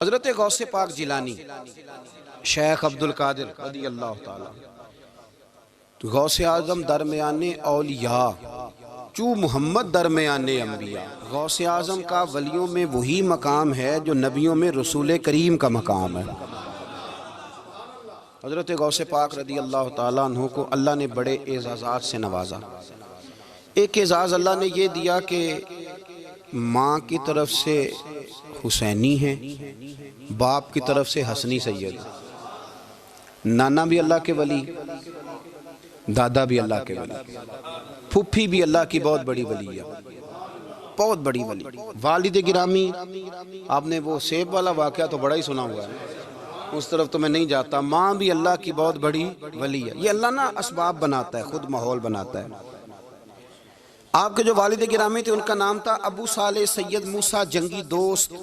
حضرت غوث پاک جیلانی شیخ عبدالقادر رضی اللہ تعالیٰ غوث اعظم درمیان اولیاء چو محمد درمیان انبیاء. غوث اعظم کا ولیوں میں وہی مقام ہے جو نبیوں میں رسول کریم کا مقام ہے. حضرت غوث پاک رضی اللہ تعالیٰ عنہ کو اللہ نے بڑے اعزازات سے نوازا. ایک اعزاز اللہ نے یہ دیا کہ ماں کی طرف سے حسینی ہے، باپ کی طرف سے حسنی سید. نانا بھی اللہ کے ولی، دادا بھی اللہ کے ولی، پھپھی بھی اللہ کی بہت بڑی ولی ہے، بہت بڑی ولی. والد گرامی، آپ نے وہ سیب والا واقعہ تو بڑا ہی سنا ہوا ہے، اس طرف تو میں نہیں جاتا. ماں بھی اللہ کی بہت بڑی ولی ہے. یہ اللہ نا اسباب بناتا ہے، خود ماحول بناتا ہے. آپ کے جو والد گرامی تھے ان کا نام تھا ابو صالح سید موسیٰ جنگی دوست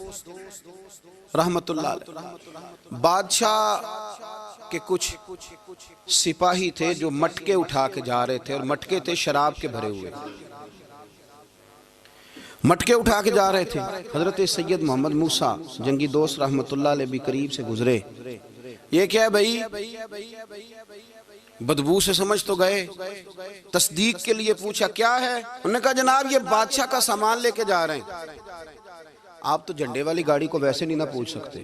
رحمت اللہ علیہ. بادشاہ کے کچھ سپاہی تھے جو مٹکے اٹھا کے جا رہے تھے، اور مٹکے تھے شراب کے بھرے ہوئے، مٹکے اٹھا کے جا رہے تھے. حضرت سید محمد موسیٰ جنگی دوست رحمت اللہ علیہ بھی قریب سے گزرے. یہ کیا ہے بھائی؟ بدبو سے سمجھ تو گئے. تصدیق کے لیے پوچھا کیا ہے؟ انہوں نے کہا جناب یہ بادشاہ کا سامان لے کے جا رہے ہیں. آپ تو جھنڈے والی گاڑی کو ویسے نہیں نہ پوچھ سکتے،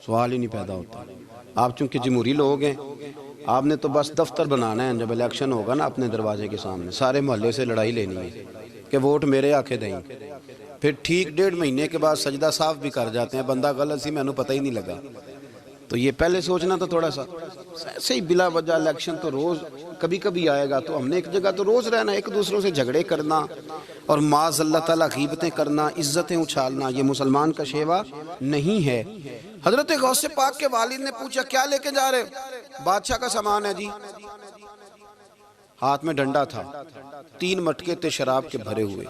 سوال ہی نہیں پیدا ہوتا. آپ چونکہ جمہوری لوگ ہیں، آپ نے تو بس دفتر بنانا ہے. جب الیکشن ہوگا نا اپنے دروازے کے سامنے سارے محلے سے لڑائی لینی ہے کہ ووٹ میرے آکے دیں. پھر ٹھیک 1.5 مہینے کے بعد سجدہ صاف بھی کر جاتے ہیں، بندہ غلط سی میں نے پتہ ہی نہیں لگا. تو یہ پہلے سوچنا تھا تھوڑا سا. صحیح بلا وجہ الیکشن تو روز کبھی کبھی آئے گا، تو ہم نے ایک جگہ تو روز رہنا، ایک دوسروں سے جھگڑے کرنا اور معاذ اللہ تعالیٰ غیبتیں کرنا، عزتیں اچھالنا، یہ مسلمان کا شیوا نہیں ہے. حضرت غوث پاک کے والد نے پوچھا کیا لے کے جا رہے؟ بادشاہ کا سامان ہے جی. ہاتھ میں ڈنڈا تھا، 3 مٹکے تھے شراب کے بھرے ہوئے.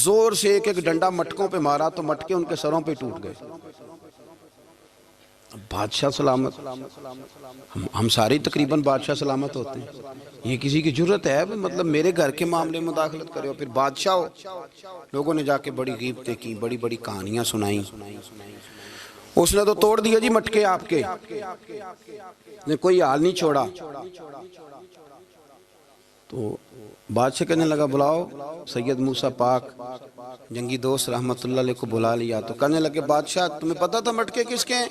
زور سے ایک ایک ڈنڈا مٹکوں پہ مارا تو مٹکے ان کے سروں پہ ٹوٹ گئے. بادشاہ سلامت، ہم ساری تقریباً بادشاہ سلامت ہوتے ہیں. یہ کسی کی جرت ہے مطلب میرے گھر کے معاملے میں مداخلت کرے، اور پھر بادشاہ ہو. لوگوں نے جا کے بڑی غیبتیں کی، بڑی بڑی کہانیاں سنائیں. اس نے تو توڑ دیا جی مٹکے آپ کے، نے کوئی حال نہیں چھوڑا. تو بادشاہ کہنے لگا بلاؤ سید موسیٰ پاک جنگی دوست رحمت اللہ علیہ کو بلا لیا. تو کہنے لگے بادشاہ تمہیں پتا تھا مٹکے کس کے ہیں؟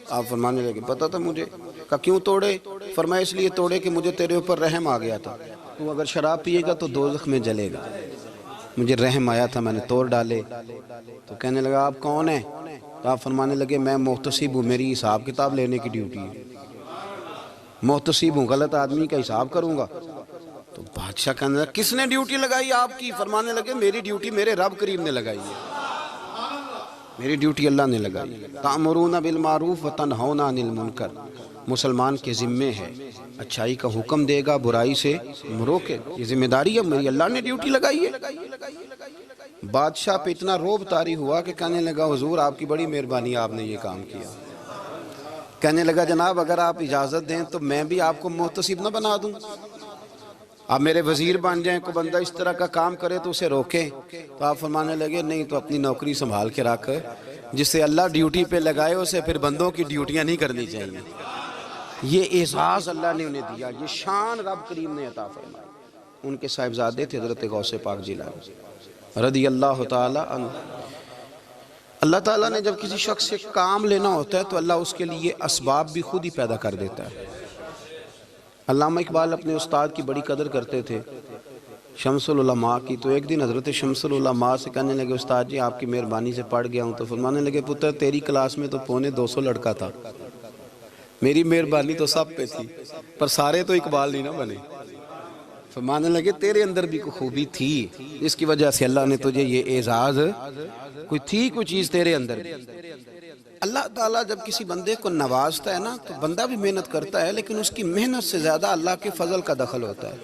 آپ فرمانے لگے پتا تھا مجھے. کہا کیوں توڑے؟ فرمایا اس لیے توڑے کہ مجھے تیرے اوپر رحم آ گیا تھا، تو اگر شراب پیے گا تو دوزخ میں جلے گا. مجھے رحم آیا تھا، میں نے توڑ ڈالے. تو کہنے لگا آپ کون ہیں؟ تو آپ فرمانے لگے میں محتسب ہوں، میری حساب کتاب لینے کی ڈیوٹی ہے. محتسب ہوں، غلط آدمی کا حساب کروں گا. تو بادشاہ کہنے لگا کس نے ڈیوٹی لگائی آپ کی؟ فرمانے لگے میری ڈیوٹی میرے رب کریم نے لگائی ہے، میری ڈیوٹی اللہ نے لگائی. تأمرون بالمعروف وتنہون عن المنکر، مسلمان کے ذمے ہے اچھائی کا حکم دے گا، برائی سے روکے. یہ ذمہ داری ہے میری، اللہ نے ڈیوٹی لگائی ہے. بادشاہ پہ اتنا روب طاری ہوا کہ کہنے لگا حضور آپ کی بڑی مہربانی، آپ نے یہ کام کیا. کہنے لگا جناب اگر آپ اجازت دیں تو میں بھی آپ کو محتسب نہ بنا دوں، آپ میرے وزیر بن جائیں، کوئی بندہ اس طرح کا کام کرے تو اسے روکیں. تو آپ فرمانے لگے نہیں، تو اپنی نوکری سنبھال کے رکھ، جسے اللہ ڈیوٹی پہ لگائے اسے پھر بندوں کی ڈیوٹیاں نہیں کرنی چاہیے. یہ اعزاز اللہ نے انہیں دیا، یہ شان رب کریم نے عطا فرمائی. ان کے صاحبزادے تھے حضرت غوث پاک جیلانی رضی اللہ تعالی عنہ. اللہ تعالیٰ نے جب کسی شخص سے کام لینا ہوتا ہے تو اللہ اس کے لیے اسباب بھی خود ہی پیدا کر دیتا ہے. علامہ اقبال اپنے استاد کی بڑی قدر کرتے تھے، شمس العلماء کی. تو ایک دن حضرت شمس العلماء سے کہنے لگے استاد جی آپ کی مہربانی سے پڑھ گیا ہوں. تو فرمانے لگے پتر تیری کلاس میں تو 250 لڑکا تھا، میری مہربانی تو سب پہ تھی، پر سارے تو اقبال نہیں نہ بنے. فرمانے لگے تیرے اندر بھی کوئی خوبی تھی، اس کی وجہ سے اللہ نے تجھے یہ اعزاز، کوئی تھی کوئی چیز تیرے اندر بھی. اللہ تعالیٰ جب کسی بندے کو نوازتا ہے نا تو بندہ بھی محنت کرتا ہے، لیکن اس کی محنت سے زیادہ اللہ کے فضل کا دخل ہوتا ہے.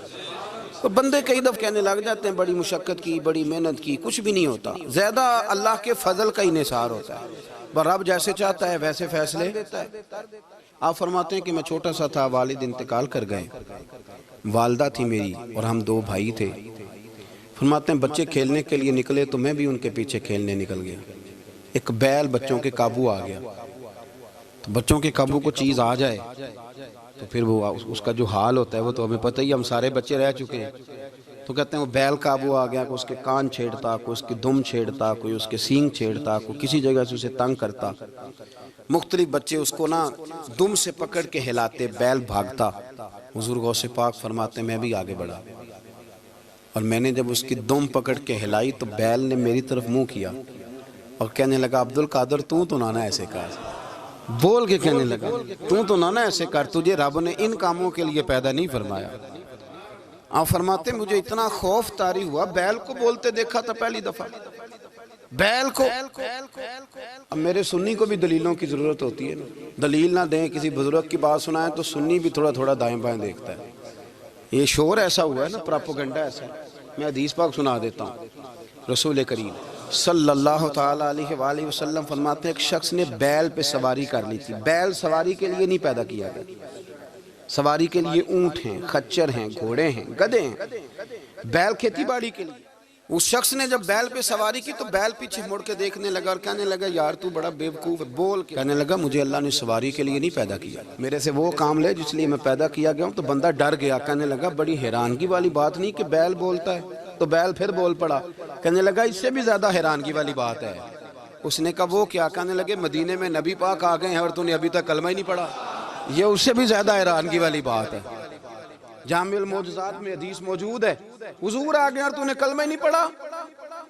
تو بندے کئی دفعہ کہنے لگ جاتے ہیں بڑی مشقت کی، بڑی محنت کی، کچھ بھی نہیں ہوتا. زیادہ اللہ کے فضل کا انحصار ہوتا ہے، رب جیسے چاہتا ہے ویسے فیصلے دیتا ہے. آپ فرماتے ہیں کہ میں چھوٹا سا تھا، والد انتقال کر گئے، والدہ تھی میری اور ہم 2 بھائی تھے. فرماتے ہیں بچے کھیلنے کے لیے نکلے تو میں بھی ان کے پیچھے کھیلنے نکل گیا. ایک بیل بچوں کے قابو آ گیا، تو بچوں کے قابو کو چیز آ جائے تو پھر وہ اس کا جو حال ہوتا ہے وہ تو ہمیں پتہ ہی، ہم سارے بچے رہ چکے ہیں۔ تو کہتے ہیں وہ بیل قابو آ گیا، کوئی اس کے کان چھیڑتا، کوئی اس کی دم چھیڑتا، کوئی اس کے سینگ چھیڑتا، کوئی کسی جگہ سے اسے تنگ کرتا، مختلف بچے اس کو نا دم سے پکڑ کے ہلاتے، بیل بھاگتا۔ حضور غوث پاک فرماتے میں بھی آگے بڑھا، اور میں نے جب اس کی دم پکڑ کے ہلائی تو بیل نے میری طرف منہ کیا اور کہنے لگا عبد القادر تو نہ ایسے کر، بول کے کہنے لگا تو نہ ایسے کر، تجھے رب نے ان کاموں کے لیے پیدا نہیں فرمایا۔ آپ فرماتے مجھے اتنا خوف طاری ہوا، بیل کو بولتے دیکھا تھا پہلی دفعہ، بیل کو۔ اب میرے سنی کو بھی دلیلوں کی ضرورت ہوتی ہے نا، دلیل نہ دیں، کسی بزرگ کی بات سنائیں تو سنی بھی تھوڑا تھوڑا دائیں بائیں دیکھتا ہے۔ یہ شور ایسا ہوا ہے نا، پراپوگنڈا ایسا ہے۔ میں حدیث پاک سنا دیتا ہوں۔ رسول کریم صلی اللہ تعالیٰ علیہ وآلہ وسلم فرماتے ہیں ایک شخص نے بیل پہ سواری کر لی تھی۔ بیل سواری کے لیے نہیں پیدا کیا گیا، سواری کے لیے اونٹ ہیں، خچر ہیں، گھوڑے ہیں، گدھے ہیں، بیل کھیتی باڑی کے لیے۔ اس شخص نے جب بیل پہ سواری کی تو بیل پیچھے مڑ کے دیکھنے لگا اور کہنے لگا یار تو بڑا بیوقوف ہے، بول کے کہنے لگا مجھے اللہ نے سواری کے لیے نہیں پیدا کیا، میرے سے وہ کام لے جس لیے میں پیدا کیا گیا ہوں۔ تو بندہ ڈر گیا، کہنے لگا بڑی حیرانگی والی بات نہیں کہ بیل بولتا ہے، تو بیل پھر بول پڑا۔ کہنے لگا اس سے بھی زیادہ حیرانگی والی بات ہے۔ اس نے کہا وہ کیا؟ کہنے لگے مدینے میں نبی پاک آ گئے ہیں اور تو نے ابھی تک کلمہ ہی نہیں پڑھا، یہ اس سے بھی زیادہ حیرانگی والی بات ہے۔ جامع المعجزات میں حدیث موجود ہے، حضور آ گئے اور تو نے کلمہ ہی نہیں پڑھا۔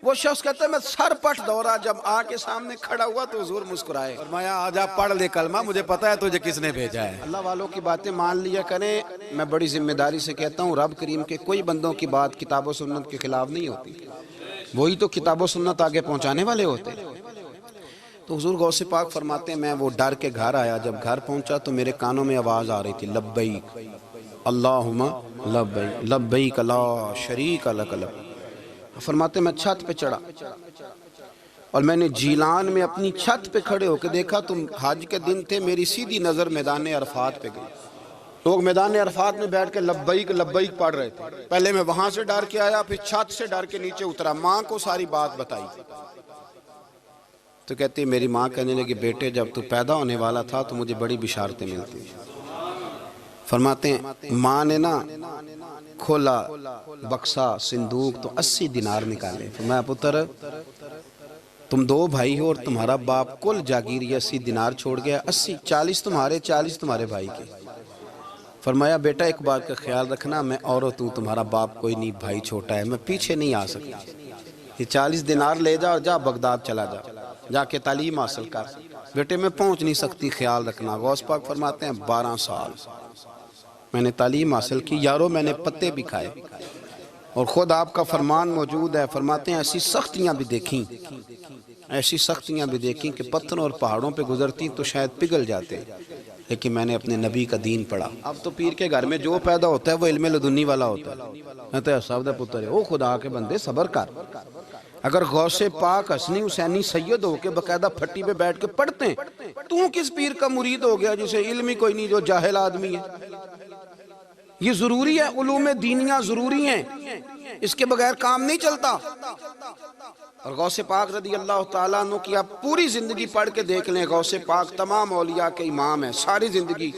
وہ شخص کہتا ہے میں سر پٹ دورا، جب آ کے سامنے کھڑا ہوا تو حضور مسکرائے، فرمایا آجا پڑھ لے کلمہ، مجھے پتا ہے تجھے کس نے بھیجا ہے۔ اللہ والوں کی باتیں مان لیا کریں، میں بڑی ذمہ داری سے کہتا ہوں رب کریم کے کوئی بندوں کی بات کتاب و سنت کے خلاف نہیں ہوتی، وہی تو کتاب و سنت آگے پہنچانے والے ہوتے۔ تو حضور غوث پاک فرماتے ہیں میں وہ ڈر کے گھر آیا، جب گھر پہنچا تو میرے کانوں میں آواز آ رہی تھی لبیک اللہم لبیک لبیک لا شریک لک لبیک۔ فرماتے میں چھت پہ چڑھا اور میں نے جیلان میں اپنی چھت پہ کھڑے ہو کے دیکھا تو حج کے دن تھے، میری سیدھی نظر میدان عرفات پہ گئی، لوگ میدان عرفات میں بیٹھ کے لبیک لبیک پڑھ رہے تھے۔ پہلے میں وہاں سے ڈر کے آیا، پھر چھت سے ڈر کے نیچے اترا، ماں کو ساری بات بتائی تو کہتی میری ماں کہنے لگی بیٹے جب تو پیدا ہونے والا تھا تو مجھے بڑی بشارتیں ملتی۔ فرماتے ہیں ماں نے نا کھولا بکسا صندوق تو 80 دینار نکالے، فرمایا پتر تم 2 بھائی ہو اور تمہارا باپ کل جاگیر 80 دینار چھوڑ گیا، 80 40 تمہارے 40 تمہارے بھائی کے۔ فرمایا بیٹا ایک بات کا خیال رکھنا، میں اور تمہارا باپ کوئی نہیں، بھائی چھوٹا ہے، میں پیچھے نہیں آ سکتا، یہ 40 دینار لے جا اور جا بغداد چلا جا کے تعلیم حاصل کر، بیٹے میں پہنچ نہیں سکتی، خیال رکھنا۔ غوث پاک فرماتے ہیں 12 سال میں نے تعلیم حاصل کی یارو، میں نے پتے بھی کھائے، اور خود آپ کا فرمان موجود ہے، فرماتے ہیں ایسی سختیاں بھی دیکھیں، ایسی سختیاں بھی دیکھیں کہ پتھروں اور پہاڑوں پہ گزرتی تو شاید پگھل جاتے، لیکن میں نے اپنے نبی کا دین پڑھا۔ اب تو پیر کے گھر میں جو پیدا ہوتا ہے وہ علم لدنی والا ہوتا ہے، کہتے ہیں صاحب دا پتر ہے، او خدا کے بندے صبر کر۔ اگر غوث پاک حسنی حسینی سید ہو کے باقاعدہ پھٹی پہ بیٹھ کے پڑھتے ہیں، تو کس پیر کا مرید ہو گیا جسے علم ہی کوئی نہیں، جو جاہل آدمی ہے؟ یہ ضروری ہے، علوم دینیاں ضروری ہیں، اس کے بغیر کام نہیں چلتا۔ اور غوث پاک رضی اللہ تعالیٰ عنہ کی آپ پوری زندگی پڑھ کے دیکھ لیں، غوث پاک تمام اولیاء کے امام ہیں، ساری زندگی۔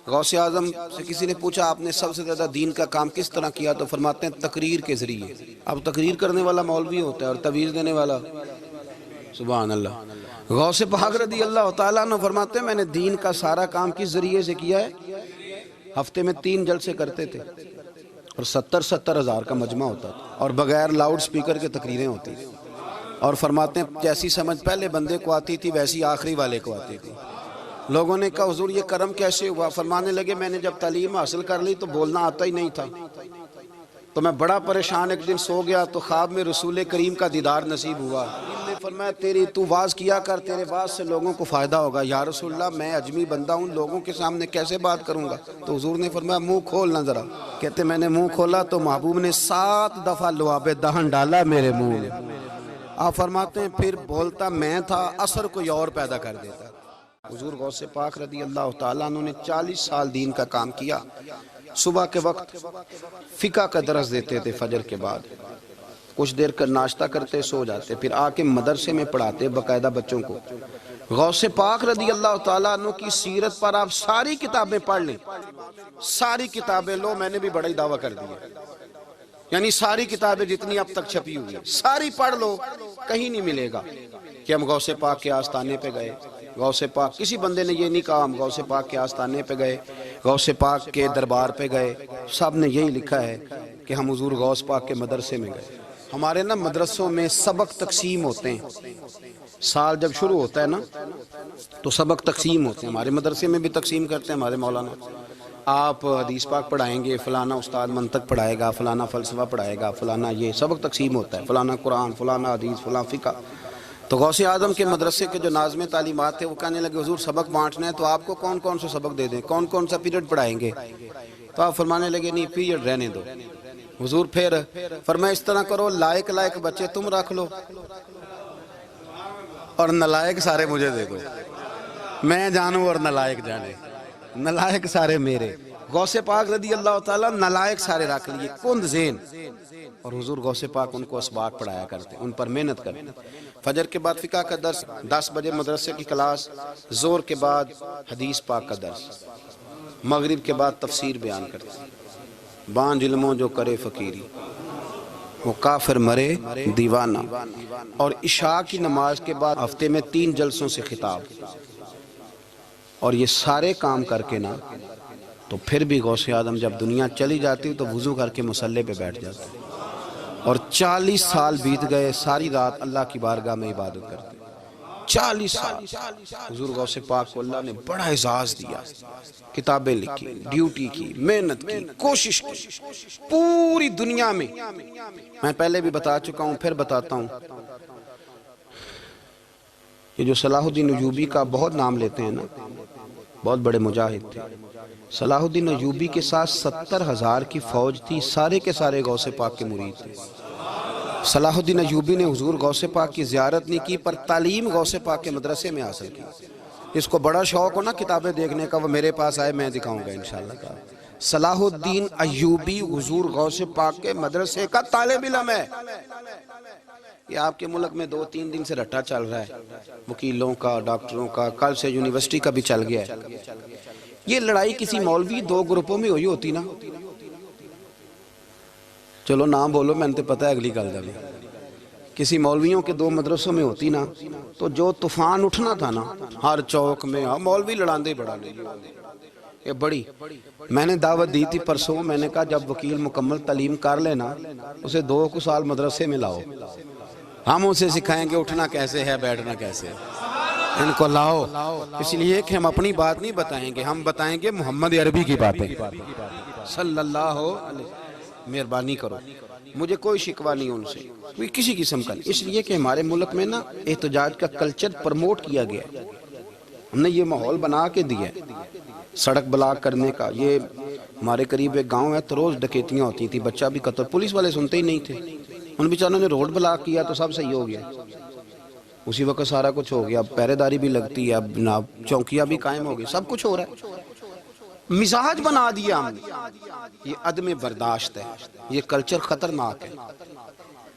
غوث اعظم سے کسی نے پوچھا آپ نے سب سے زیادہ دین کا کام کس طرح کیا، تو فرماتے ہیں تقریر کے ذریعے۔ اب تقریر کرنے والا مولوی ہوتا ہے اور تویز دینے والا، سبحان اللہ۔ غوث پاک رضی اللہ تعالیٰ عنہ فرماتے ہیں میں نے دین کا سارا کام کس ذریعے سے کیا ہے، ہفتے میں 3 جلسے کرتے تھے اور 70 ہزار کا مجمع ہوتا تھا، اور بغیر لاؤڈ سپیکر کے تقریریں ہوتی تھیں، اور فرماتے ہیں جیسی سمجھ پہلے بندے کو آتی تھی ویسی آخری والے کو آتی تھی۔ لوگوں نے کہا حضور یہ کرم کیسے ہوا؟ فرمانے لگے میں نے جب تعلیم حاصل کر لی تو بولنا آتا ہی نہیں تھا، تو میں بڑا پریشان، ایک دن سو گیا تو خواب میں رسول کریم کا دیدار نصیب ہوا۔ نے فرمایا تو واز کیا کر، تیرے واز سے لوگوں کو فائدہ ہوگا۔ یا رسول اللہ میں اجمی بندہ ہوں، لوگوں کے سامنے کیسے بات کروں گا؟ تو حضور نے فرمایا منہ کھولنا ذرا۔ کہتے میں نے منہ کھولا تو محبوب نے 7 دفعہ لعاب دہن ڈالا میرے منہ میں۔ آپ فرماتے ہیں پھر بولتا میں تھا، اثر کوئی اور پیدا کر دیتا۔ حضور غوث پاک رضی اللہ تعالیٰ عنہ نے 40 سال دین کا کام کیا۔ صبح کے وقت فقہ کا درس دیتے تھے فجر کے بعد، کچھ دیر کا ناشتہ کرتے سو جاتے، پھر آ کے مدرسے میں پڑھاتے باقاعدہ بچوں کو۔ غوث پاک رضی اللہ تعالیٰ عنہ کی سیرت پر آپ ساری کتابیں پڑھ لیں، ساری کتابیں لو، میں نے بھی بڑا ہی دعویٰ کر دیا، یعنی ساری کتابیں جتنی اب تک چھپی ہوئی ہیں ساری پڑھ لو، کہیں نہیں ملے گا کہ ہم غوث پاک کے آستانے پہ گئے۔ غوث پاک کسی بندے نے یہ نہیں کہا ہم غوث پاک کے آستانے پہ گئے، غوث پاک کے دربار پہ گئے، سب نے یہی لکھا ہے کہ ہم حضور غوث پاک کے مدرسے میں گئے۔ ہمارے نا مدرسوں میں سبق تقسیم ہوتے ہیں، سال جب شروع ہوتا ہے نا تو سبق تقسیم ہوتے ہیں، ہمارے مدرسے میں بھی تقسیم کرتے ہیں ہمارے مولانا۔ آپ حدیث پاک پڑھائیں گے، فلانا استاد منطق پڑھائے گا، فلانا فلسفہ پڑھائے گا، فلانا یہ سبق تقسیم ہوتا ہے، فلانا قرآن، فلانا حدیث، فلاں فقہ۔ تو غوث اعظم کے مدرسے کے جو ناظم تعلیمات تھے وہ کہنے لگے حضور سبق بانٹنا ہے تو آپ کو کون کون سے سبق دے دیں، کون کون سا پیریڈ پڑھائیں گے؟ تو آپ فرمانے لگے نہیں پیریڈ رہنے دو۔ حضور پھر فرمایا اس طرح کرو، لائق لائق بچے تم رکھ لو اور نالائق سارے مجھے دے دو، میں جانوں اور نالائق جانے، نالائق سارے میرے۔ غوث پاک رضی اللہ تعالیٰ نالائق سارے رکھ لیے، کند ذہن، اور حضور غوث پاک ان کو اسباق پڑھایا کرتے، ان پر محنت کرتے۔ فجر کے بعد فقہ کا درس، 10 بجے مدرسے کی کلاس، زور کے بعد حدیث پاک کا درس، مغرب کے بعد تفسیر بیان کرتے۔ بانج علموں جو کرے فقیری وہ کافر مرے دیوانہ، اور عشاء کی نماز کے بعد ہفتے میں 3 جلسوں سے خطاب، اور یہ سارے کام کر کے نا تو پھر بھی غوث اعظم جب دنیا چلی جاتی تو وضو کر کے مصلی پہ بیٹھ جاتے، اور 40 سال بیت گئے، ساری رات اللہ کی بارگاہ میں عبادت کرتے، 40 سال۔ حضور غوث پاک کو اللہ نے بڑا اعزاز دیا، کتابیں لکھی، ڈیوٹی کی، محنت کی، کوشش کی پوری دنیا میں۔ میں پہلے بھی بتا چکا ہوں، پھر بتاتا ہوں، یہ جو صلاح الدین ایوبی کا بہت نام لیتے ہیں نا، بہت بڑے مجاہد تھے۔ صلاح الدین ایوبی کے ساتھ 70,000 کی فوج تھی، سارے کے سارے غوث پاک کے مرید تھے۔ صلاح الدین ایوبی نے حضور غوث پاک کی زیارت نہیں کی، پر تعلیم غوث پاک کے مدرسے میں حاصل کی۔ اس کو بڑا شوق ہو نا کتابیں دیکھنے کا، وہ میرے پاس آئے، میں دکھاؤں گا انشاءاللہ۔ صلاح الدین ایوبی حضور غوث پاک کے مدرسے کا طالب علم ہے۔ یہ آپ کے ملک میں 2-3 دن سے رٹا چل رہا ہے، وکیلوں کا، ڈاکٹروں کا، کل سے یونیورسٹی کا بھی چل گیا ہے۔ یہ لڑائی کسی مولوی 2 گروپوں میں ہوئی ہوتی نا، چلو نام بولو، میں نے پتہ ہے اگلی گل دا بھی، کسی مولویوں کے 2 مدرسوں میں ہوتی نا تو جو طوفان اٹھنا تھا نا ہر چوک میں، مولوی لڑاندے بڑا لے یہ بڑی۔ میں نے دعوت دی تھی پرسوں، میں نے کہا جب وکیل مکمل تعلیم کر لینا اسے 2 سال مدرسے میں لاؤ، ہم اسے سکھائیں گے اٹھنا کیسے ہے، بیٹھنا کیسے ہے، ان کو لاؤ۔ اس لیے کہ ہم اپنی بات نہیں بتائیں گے، ہم بتائیں گے محمد عربی کی باتیں صلی اللہ علیہ۔ مہربانی کرو، مجھے کوئی شکوہ نہیں ان سے، کوئی کسی قسم کا نہیں، اس لیے کہ ہمارے ملک میں نا احتجاج کا کلچر پرموٹ کیا گیا ہے، ہم نے یہ ماحول بنا کے دیا ہے سڑک بلاک کرنے کا۔ یہ ہمارے قریب ایک گاؤں ہے تو روز ڈکیتیاں ہوتی تھی، بچہ بھی قتل، پولیس والے سنتے ہی نہیں تھے، ان بیچاروں نے روڈ بلاک کیا تو سب صحیح ہو گیا، اسی وقت سارا کچھ ہو گیا، اب پہرے داری بھی لگتی ہے، اب جناب چوکیاں بھی قائم ہو گئی، سب کچھ ہو رہا ہے۔ مزاج بنا دیا ہم نے، یہ عدم برداشت ہے، یہ کلچر خطرناک ہے،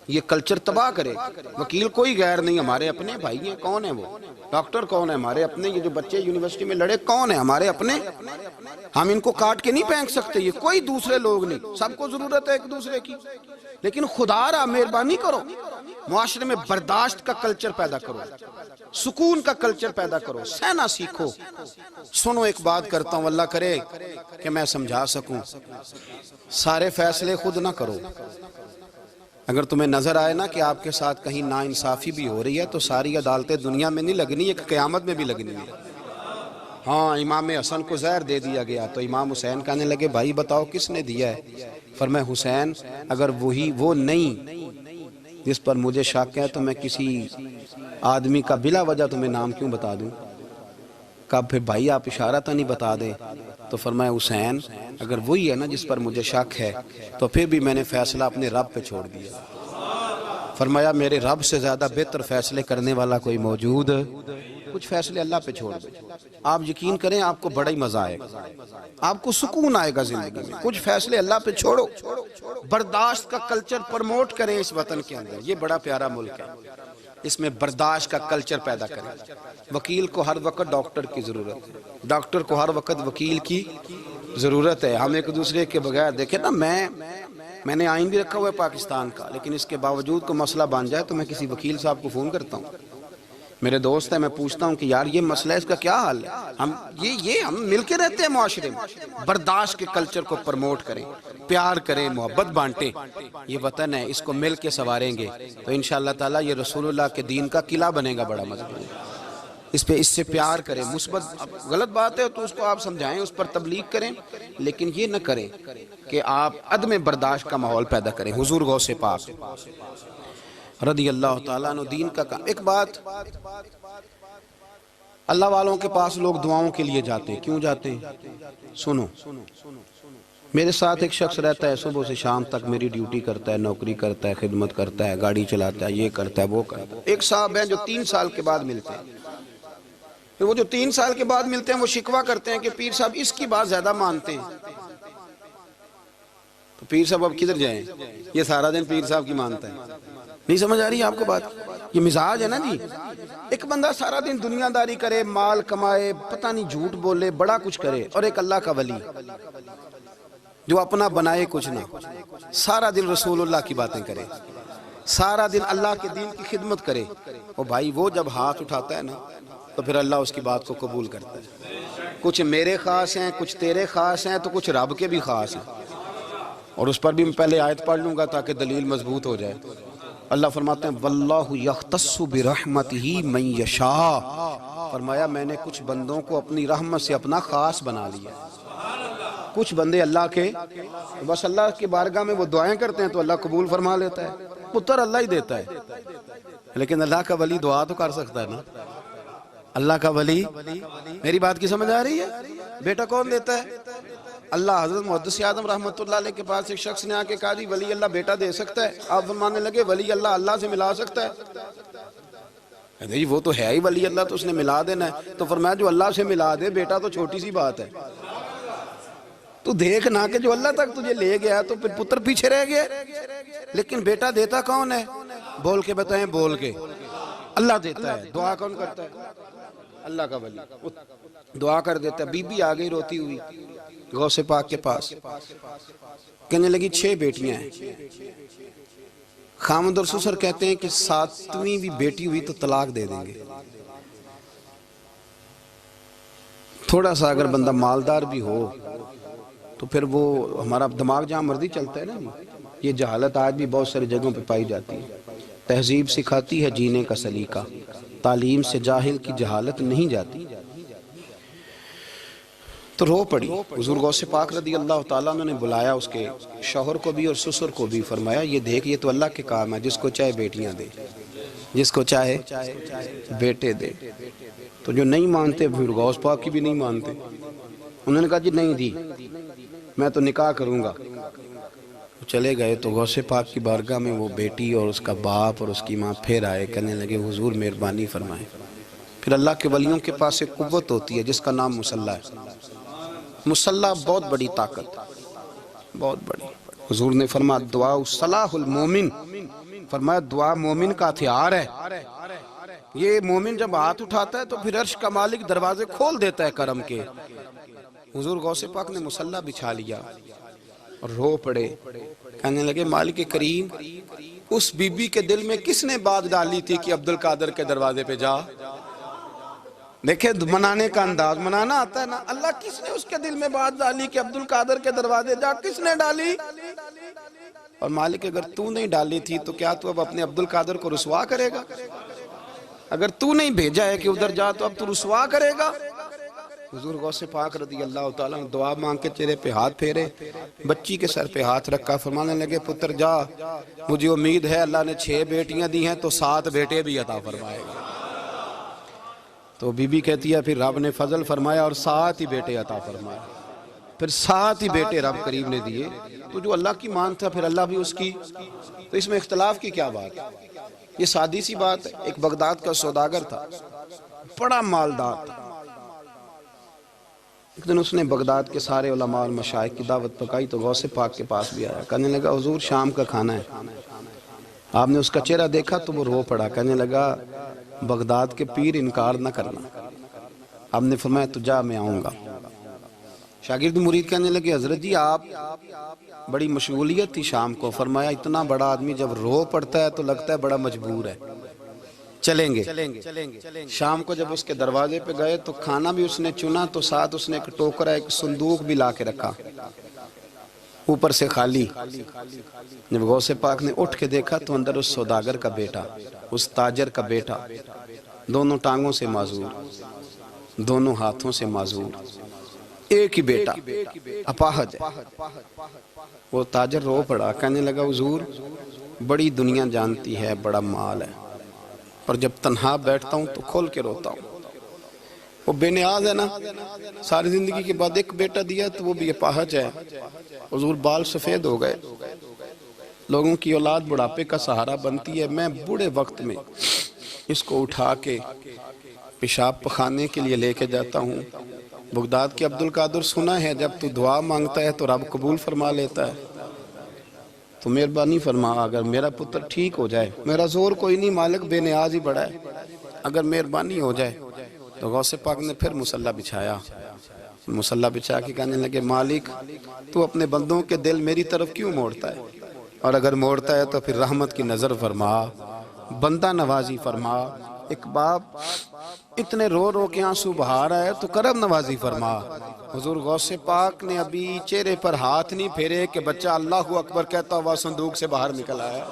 یہ کلچر تباہ کرے۔ وکیل کوئی غیر نہیں، ہمارے اپنے بھائی ہیں، کون ہیں وہ؟ ڈاکٹر کون ہے؟ ہمارے اپنے۔ یہ جو بچے یونیورسٹی میں لڑے کون ہیں؟ ہمارے اپنے۔ ہم ان کو کاٹ کے نہیں پھینک سکتے، یہ کوئی دوسرے لوگ نہیں، سب کو ضرورت ہے ایک دوسرے کی، لیکن خدا را مہربانی کرو، معاشرے میں برداشت کا کلچر پیدا کرو، سکون کا کلچر پیدا کرو، سہنا سیکھو۔ سنو ایک بات کرتا ہوں، اللہ کرے کہ میں سمجھا سکوں، سارے فیصلے خود نہ کرو۔ اگر تمہیں نظر آئے نا کہ آپ کے ساتھ کہیں ناانصافی بھی ہو رہی ہے تو ساری عدالتیں دنیا میں نہیں لگنی، ایک قیامت میں بھی لگنی ہے۔ ہاں امام حسن کو زہر دے دیا گیا تو امام حسین کہنے لگے بھائی بتاؤ کس نے دیا ہے؟ فرمایا حسین اگر وہی وہ نہیں جس پر مجھے شک ہے تو میں کسی آدمی کا بلا وجہ تمہیں نام کیوں بتا دوں؟ کہا پھر بھائی آپ اشارہ تو نہیں بتا دیں؟ تو فرمایا حسین اگر وہی ہے نا جس پر مجھے شک ہے تو پھر بھی میں نے فیصلہ اپنے رب پہ چھوڑ دیا۔ فرمایا میرے رب سے زیادہ بہتر فیصلے کرنے والا کوئی موجود کچھ فیصلے اللہ پہ چھوڑ دیں. آپ یقین کریں آپ کو بڑا ہی مزہ آئے گا, آپ کو سکون آئے گا زندگی میں. کچھ فیصلے اللہ پہ چھوڑو, برداشت کا کلچر پرموٹ کریں اس وطن کے اندر. یہ بڑا پیارا ملک ہے, اس میں برداشت کا کلچر پیدا کریں. وکیل کو ہر وقت ڈاکٹر کی ضرورت ہے, ڈاکٹر کو ہر وقت وکیل کی ضرورت ہے. ہم ایک دوسرے کے بغیر دیکھیں نا, میں نے آئین بھی رکھا ہوا ہے پاکستان کا, لیکن اس کے باوجود کوئی مسئلہ بن جائے تو میں کسی وکیل صاحب کو فون کرتا ہوں. میرے دوست ہیں, میں پوچھتا ہوں کہ یار یہ مسئلہ ہے, اس کا کیا حل ہے. ہم مل کے رہتے ہیں معاشرے میں. برداشت کے کلچر کو پرموٹ کریں, پیار کریں, محبت بانٹیں. یہ وطن ہے, اس کو مل کے سنواریں گے تو انشاءاللہ تعالیٰ یہ رسول اللہ کے دین کا قلعہ بنے گا بڑا مضبوط. اس سے پیار کریں. مثبت غلط بات ہے تو اس کو آپ سمجھائیں, اس پر تبلیغ کریں, لیکن یہ نہ کریں کہ آپ عدم برداشت کا ماحول پیدا کریں. حضور غوث پاک رضی اللہ تعالیٰ عنہ دین کا کام. ایک بات, اللہ والوں کے پاس لوگ دعاؤں کے لیے جاتے ہیں. کیوں جاتے ہیں؟ سنو, میرے ساتھ ایک شخص رہتا ہے, صبح سے شام تک میری ڈیوٹی کرتا ہے, نوکری کرتا ہے, خدمت کرتا ہے, گاڑی چلاتا ہے, یہ کرتا ہے, وہ کرتا ہے. ایک صاحب ہیں جو 3 سال کے بعد ملتے ہیں. پھر وہ جو 3 سال کے بعد ملتے ہیں وہ شکوہ کرتے ہیں کہ پیر صاحب اس کی بات زیادہ مانتے ہیں. تو پیر صاحب اب کدھر جائیں, یہ سارا دن پیر صاحب کی مانتا ہے. نہیں سمجھ آ رہی ہے آپ کو بات؟ یہ مزاج ہے نا جی. ایک بندہ سارا دن دنیا داری کرے, مال کمائے, پتہ نہیں جھوٹ بولے, بڑا کچھ کرے, اور ایک اللہ کا ولی جو اپنا بنائے کچھ نہ, سارا دن رسول اللہ کی باتیں کرے, سارا دن اللہ کے دین کی خدمت کرے. اور بھائی وہ جب ہاتھ اٹھاتا ہے نا تو پھر اللہ اس کی بات کو قبول کرتا ہے. کچھ میرے خاص ہیں, کچھ تیرے خاص ہیں, تو کچھ رب کے بھی خاص ہیں. اور اس پر بھی میں پہلے آیت پڑھ لوں گا تاکہ دلیل مضبوط ہو جائے. اللہ فرماتے ہیں واللہ یختص برحمتہ من یشاء. فرمایا میں نے کچھ بندوں کو اپنی رحمت سے اپنا خاص بنا لیا. کچھ بندے اللہ کے بس اللہ کی بارگاہ میں وہ دعائیں کرتے ہیں تو اللہ قبول فرما لیتا ہے. پتر اللہ ہی دیتا ہے, لیکن اللہ کا ولی دعا تو کر سکتا ہے نا. اللہ کا ولی, میری بات کی سمجھ آ رہی ہے؟ بیٹا کون دیتا ہے؟ اللہ. حضرت محدث اعظم رحمۃ اللہ علیہ کے پاس ایک شخص نے آ کے کہا جی ولی اللہ بیٹا دے سکتا ہے؟ آپ فرمانے لگے ولی اللہ اللہ سے ملا سکتا ہے؟ جی وہ تو ہے ہی ولی اللہ, تو اس نے ملا دینا ہے. تو فرمایا جو اللہ سے ملا دے بیٹا تو چھوٹی سی بات ہے. تو دیکھ نہ کہ جو اللہ تک تجھے لے گیا تو پھر پتر پیچھے رہ گیا. لیکن بیٹا دیتا کون ہے؟ بول کے بتائیں, بول کے. اللہ دیتا ہے. دعا کون کرتا ہے؟ اللہ کا ولی دعا کر دیتا ہے. بی بی آ گئی روتی ہوئی غوث پاک کے پاس, کہنے لگی 6 بیٹیاں ہیں. خامد اور سسر کہتے ہیں کہ 7ویں بھی بیٹی ہوئی تو طلاق دے دیں گے. تھوڑا سا اگر بندہ مالدار بھی ہو تو پھر وہ ہمارا دماغ جہاں مرضی چلتا ہے نا. یہ جہالت آج بھی بہت ساری جگہوں پہ پائی جاتی ہے. تہذیب سکھاتی ہے جینے کا سلیقہ, تعلیم سے جاہل کی جہالت نہیں جاتی. تو رو پڑی. حضور غوث پاک رضی اللہ تعالیٰ عنہ نے بلایا اس کے شوہر کو بھی اور سسر کو بھی. فرمایا یہ دیکھ, یہ تو اللہ کے کام ہے, جس کو چاہے بیٹیاں دے, جس کو چاہے بیٹے دے. تو جو نہیں مانتے پھر غوث پاک کی بھی نہیں مانتے. انہوں نے کہا جی نہیں دی, میں تو نکاح کروں گا. چلے گئے تو غوث پاک کی بارگاہ میں وہ بیٹی اور اس کا باپ اور اس کی ماں پھر آئے, کہنے لگے حضور مہربانی فرمائیں. پھر اللہ کے ولیوں کے پاس ایک قوت ہوتی ہے جس کا نام مصلی ہے. مصلی بہت بڑی طاقت, بہت بڑی. حضور نے فرمایا دعا صلاح المومن, فرمایا دعا مومن کا ہتھیار ہے. یہ مومن جب ہاتھ اٹھاتا ہے تو پھر عرش کا مالک دروازے کھول دیتا ہے کرم کے. حضور غوث پاک نے مصلی بچھا لیا اور رو پڑے, کہنے لگے مالک کریم اس بی بی کے دل میں کس نے بات ڈالی تھی کہ عبد القادر کے دروازے پہ جا. دیکھیں منانے کا انداز, منانا آتا ہے نا. اللہ کس نے اس کے دل میں بات ڈالی کہ عبد القادر کے دروازے جا, کس نے ڈالی؟ اور مالک اگر تو نہیں ڈالی تھی تو کیا تو اب اپنے عبد القادر کو رسوا کرے گا؟ اگر تو نہیں بھیجا ہے کہ ادھر جا تو اب تو رسوا کرے گا؟ حضور غوث پاک رضی اللہ تعالیٰ عنہ دعا مانگ کے چہرے پہ ہاتھ پھیرے, بچی کے سر پہ ہاتھ رکھا, فرمانے لگے پتر جا, مجھے امید ہے اللہ نے 6 بیٹیاں دی ہیں تو 7 بیٹے بھی عطا فرمائے گا. تو بی بی کہتی ہے پھر رب نے فضل فرمایا اور 7 ہی بیٹے عطا فرمائے. پھر 7 ہی بیٹے رب کریم نے دیے. تو جو اللہ کی مان تھا پھر اللہ بھی اس کی. تو اس میں اختلاف کی کیا بات ہے؟ یہ سادی سی بات ہے. ایک بغداد کا سوداگر تھا, بڑا مالدار تھا۔ ایک دن اس نے بغداد کے سارے علماء اور مشائخ کی دعوت پکائی تو غوث پاک کے پاس بھی آیا، کہنے لگا حضور شام کا کھانا ہے۔ آپ نے اس کا چہرہ دیکھا تو وہ رو پڑا، کہنے لگا بغداد کے پیر انکار نہ کرنا۔ آپ نے فرمایا تو جا میں آؤں گا۔ شاگرد مرید کہنے لگے حضرت جی آپ بڑی مشغولیت تھی شام کو، فرمایا اتنا بڑا آدمی جب رو پڑتا ہے تو لگتا ہے بڑا مجبور ہے، چلیں گے۔ شام کو جب اس کے دروازے پہ گئے تو کھانا بھی اس نے چنا تو ساتھ اس نے ایک ٹوکرا ایک صندوق بھی لا کے رکھا، اوپر سے خالی۔ جب غوث پاک نے اٹھ کے دیکھا تو اندر اس سوداگر کا بیٹا، اس تاجر کا بیٹا، دونوں ٹانگوں سے معذور، دونوں ہاتھوں سے معذور، ایک ہی بیٹا اپاہج ہے۔ وہ تاجر رو پڑا، کہنے لگا حضور بڑی دنیا جانتی ہے، بڑا مال ہے، اور جب تنہا بیٹھتا ہوں تو کھول کے روتا ہوں۔ وہ بے نیاز ہے نا، ساری زندگی کے بعد ایک بیٹا دیا تو وہ بھی اپاہج ہے۔ حضور بال سفید ہو گئے، لوگوں کی اولاد بڑھاپے کا سہارا بنتی ہے، میں بوڑھے وقت میں اس کو اٹھا کے پیشاب پخانے کے لیے لے کے جاتا ہوں۔ بغداد کے عبدالقادر سنا ہے جب تو دعا مانگتا ہے تو رب قبول فرما لیتا ہے، تو مہربانی فرما اگر میرا پتر ٹھیک ہو جائے، میرا زور کوئی نہیں مالک، بے نیاز ہی بڑا ہے، اگر مہربانی ہو جائے۔ تو غوث پاک نے پھر مصلی بچھایا، مصلی بچھا کے کہنے لگے مالک تو اپنے بندوں کے دل میری طرف کیوں موڑتا ہے، اور اگر موڑتا ہے تو پھر رحمت کی نظر فرما، بندہ نوازی فرما۔ ایک باپ اتنے رو رو کے آنسو بہا رہا ہے تو کرم نوازی فرما۔ حضور غوث پاک نے ابھی چہرے پر ہاتھ نہیں پھیرے کہ بچہ اللہ اکبر کہتا ہوا صندوق سے باہر نکل آیا۔